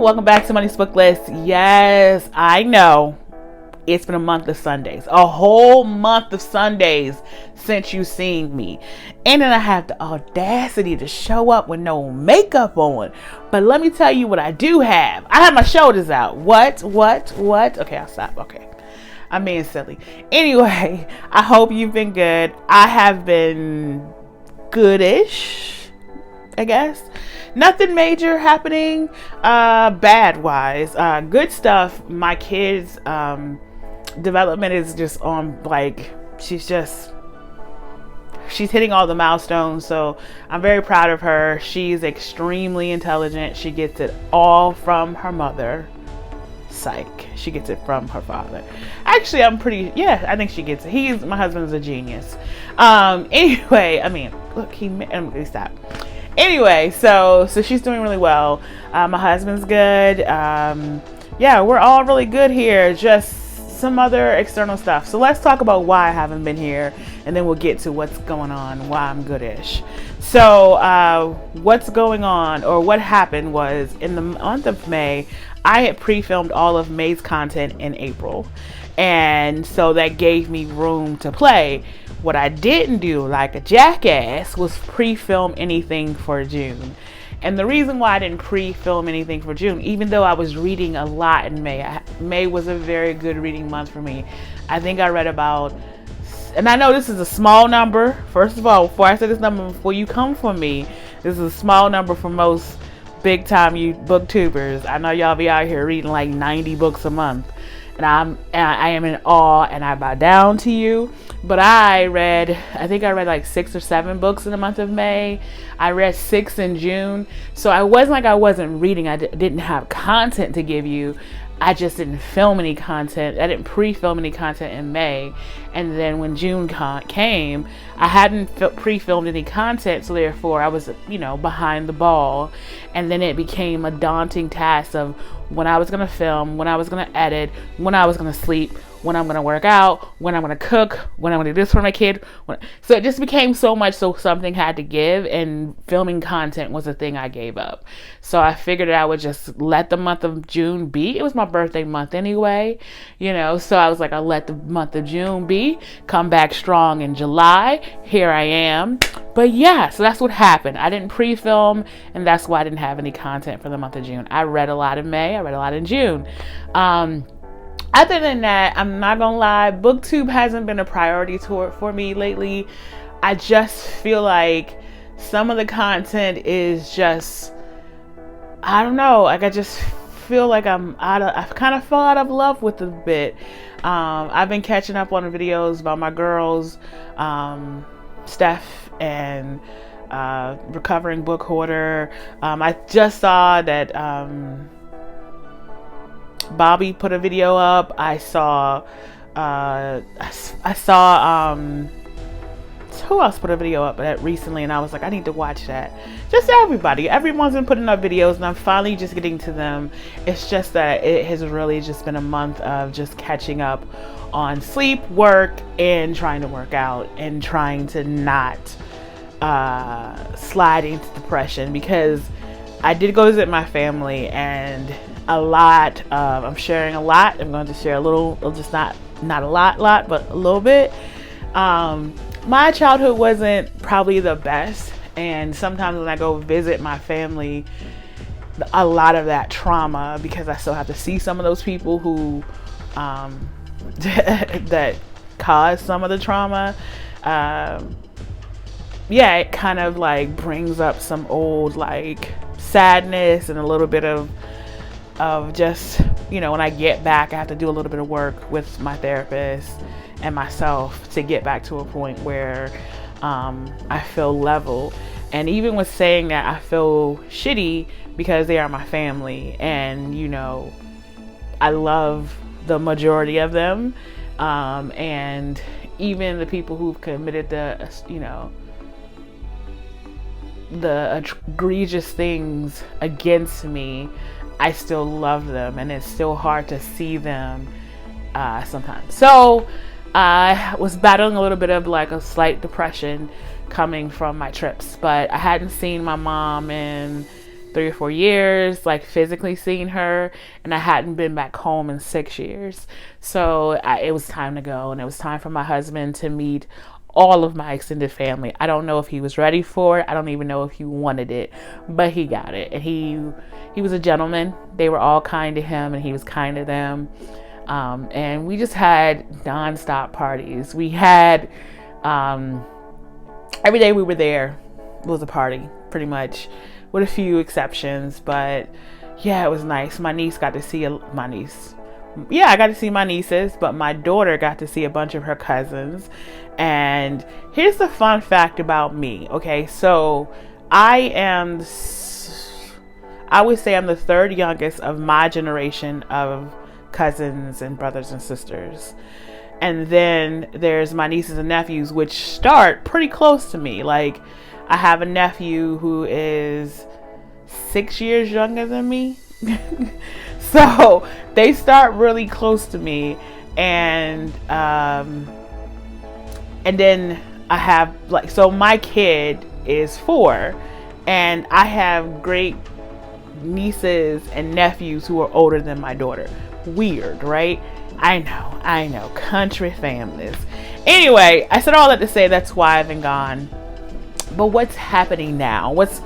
Welcome back to Money's Book List. Yes, I know it's been a month of Sundays, a whole month of Sundays since you seen me. And then I have the audacity to show up with no makeup on. But let me tell you what I do have. I have my shoulders out. What? Okay, I'll stop. Okay. I'm being silly. Anyway, I hope you've been good. I have been goodish, I guess. Nothing major happening bad wise. Good stuff. My kids development is just on, like, she's hitting all the milestones, so I'm very proud of her. She's extremely intelligent. She gets it all from her mother. Psych. She gets it from her father. Actually, I think she gets it. My husband's a genius. Anyway, I mean, look, stop. Anyway, so she's doing really well. My husband's good. Yeah, we're all really good here. Just some other external stuff. So let's talk about why I haven't been here, and then we'll get to what's going on, why I'm goodish. So what's going on, or what happened, was in the month of May, I had pre-filmed all of May's content in April, and so that gave me room to play. What I didn't do, like a jackass, was pre-film anything for June. And the reason why I didn't pre-film anything for June, even though I was reading a lot in May, May was a very good reading month for me. I think I read about, and I know this is a small number. First of all, before I say this number, before you come for me, this is a small number for most big time you booktubers. I know y'all be out here reading like 90 books a month. And I am in awe, and I bow down to you. But I think I read like 6 or 7 books in the month of May. I read 6 in June. So I wasn't like I wasn't reading. I didn't have content to give you. I just didn't film any content. I didn't pre-film any content in May. And then when June came, I hadn't pre-filmed any content. So therefore I was, behind the ball. And then it became a daunting task of when I was going to film, when I was going to edit, when I was going to sleep, when I'm going to work out, when I'm going to cook, when I'm going to do this for my kid. So it just became so much, so something had to give, and filming content was a thing I gave up. So I figured I would just let the month of June be. It was my birthday month anyway, so I was like, I'll let the month of June be, come back strong in July. Here I am. But yeah, so that's what happened. I didn't pre-film, and that's why I didn't have any content for the month of June. I read a lot in May. I read a lot in June. Other than that, I'm not gonna lie, BookTube hasn't been a priority for me lately. I just feel like some of the content is just, I don't know, like I just feel like I kind of fell out of love with it a bit. I've been catching up on the videos about my girls, Steph and Recovering Book Hoarder. I just saw that Bobby put a video up. I saw who else put a video up recently, and I was like, I need to watch that. Just everyone's been putting up videos, and I'm finally just getting to them. It's just that it has really just been a month of just catching up on sleep, work, and trying to work out, and trying to not slide into depression, because I did go visit my family, and I'm sharing a lot. I'm going to share a little, just not a lot, but a little bit. My childhood wasn't probably the best, and sometimes when I go visit my family, a lot of that trauma, because I still have to see some of those people who that caused some of the trauma. It kind of like brings up some old like sadness and a little bit of just, when I get back, I have to do a little bit of work with my therapist and myself to get back to a point where I feel level. And even with saying that, I feel shitty because they are my family, and I love the majority of them, and even the people who've committed the egregious things against me, I still love them, and it's still hard to see them sometimes. So I was battling a little bit of like a slight depression coming from my trips, but I hadn't seen my mom in 3 or 4 years, like physically seeing her, and I hadn't been back home in 6 years. So it was time to go, and it was time for my husband to meet all of my extended family. I don't know if he was ready for it. I don't even know if he wanted it, but he got it. And he was a gentleman. They were all kind to him, and he was kind to them. And we just had nonstop parties. We had every day we were there was a party, pretty much, with a few exceptions. But yeah, it was nice. My niece got to see my niece. Yeah, I got to see my nieces, but my daughter got to see a bunch of her cousins. And here's the fun fact about me. Okay, so I would say I'm the third youngest of my generation of cousins and brothers and sisters. And then there's my nieces and nephews, which start pretty close to me. Like, I have a nephew who is 6 years younger than me. So they start really close to me. And then I have, like, so my kid is 4, and I have great nieces and nephews who are older than my daughter. Weird, right? I know, country families. Anyway, I said all that to say that's why I've been gone. But what's happening now? What's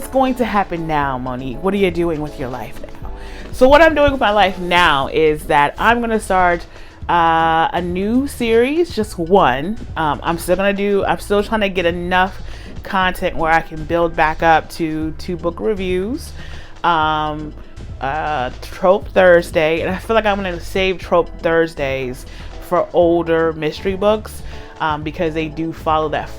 going to happen now, Monique? What are you doing with your life now? So what I'm doing with my life now is that I'm going to start a new series, just one. I'm still trying to get enough content where I can build back up to 2 book reviews. Trope Thursday, and I feel like I'm going to save Trope Thursdays for older mystery books, because they do follow that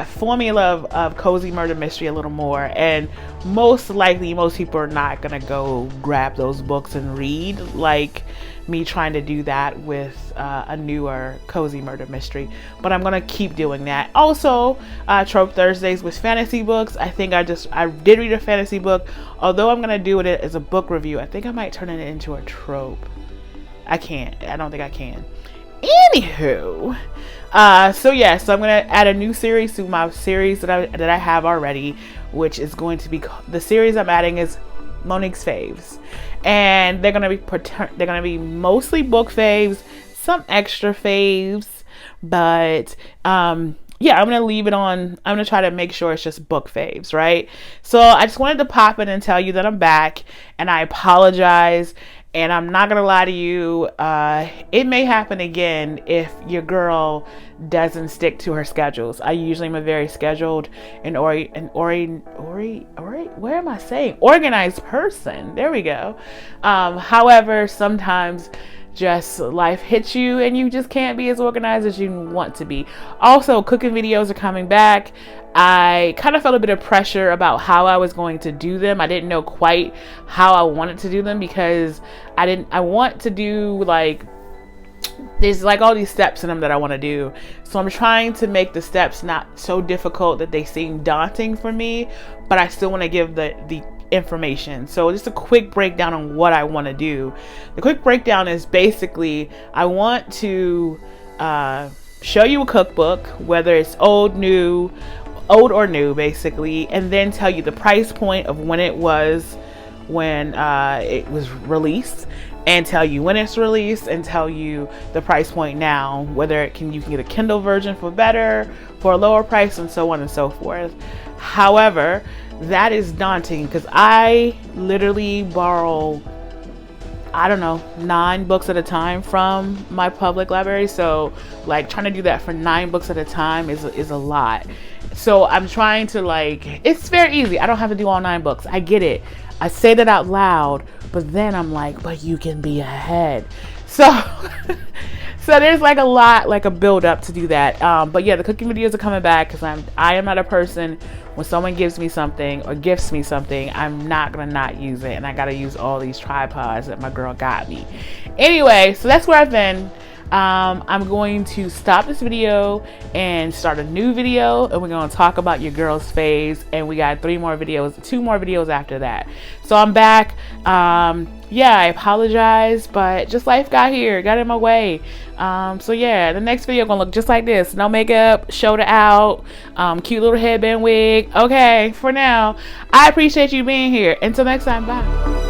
formula of cozy murder mystery a little more. And most likely most people are not gonna go grab those books and read like me trying to do that with a newer cozy murder mystery. But I'm gonna keep doing that. Also, Trope Thursdays with fantasy books. I think I did read a fantasy book. Although I'm gonna do it as a book review, I think I might turn it into a trope. I don't think I can. Anywho, so I'm gonna add a new series to my series that I have already, which is going to be, the series I'm adding is Monique's Faves, and they're gonna be mostly book faves, some extra faves, but I'm gonna leave it on. I'm gonna try to make sure it's just book faves, right? So I just wanted to pop in and tell you that I'm back, and I apologize. And I'm not gonna lie to you, it may happen again if your girl doesn't stick to her schedules. I usually am a very scheduled and organized person. There we go. However, sometimes just life hits you and you just can't be as organized as you want to be. Also, cooking videos are coming back. I kind of felt a bit of pressure about how I was going to do them. I didn't know quite how I wanted to do them, because I want to do, like, there's like all these steps in them that I want to do. So I'm trying to make the steps not so difficult that they seem daunting for me, but I still want to give the information. So just a quick breakdown on what I want to do. The quick breakdown is basically I want to show you a cookbook, whether it's old or new, basically, and then tell you the price point of when it was released, and tell you when it's released, and tell you the price point now, whether you can get a Kindle version for a lower price, and so on and so forth. However, that is daunting because I literally borrow, 9 books at a time from my public library. So like trying to do that for 9 books at a time is a lot. So I'm trying to, it's very easy. I don't have to do all 9 books. I get it. I say that out loud, but then I'm like, but you can be ahead. So, so there's a build up to do that. But yeah, the cooking videos are coming back because I am not a person, when someone gives me something or gifts me something, I'm not going to not use it. And I got to use all these tripods that my girl got me. Anyway, so that's where I've been. I'm going to stop this video and start a new video, and we're going to talk about your girl's phase, and we got 2 more videos after that. So I'm back. Yeah, I apologize, but just life got in my way. So yeah, the next video gonna look just like this. No makeup, shoulder out, cute little headband wig. Okay, for now, I appreciate you being here. Until next time, bye.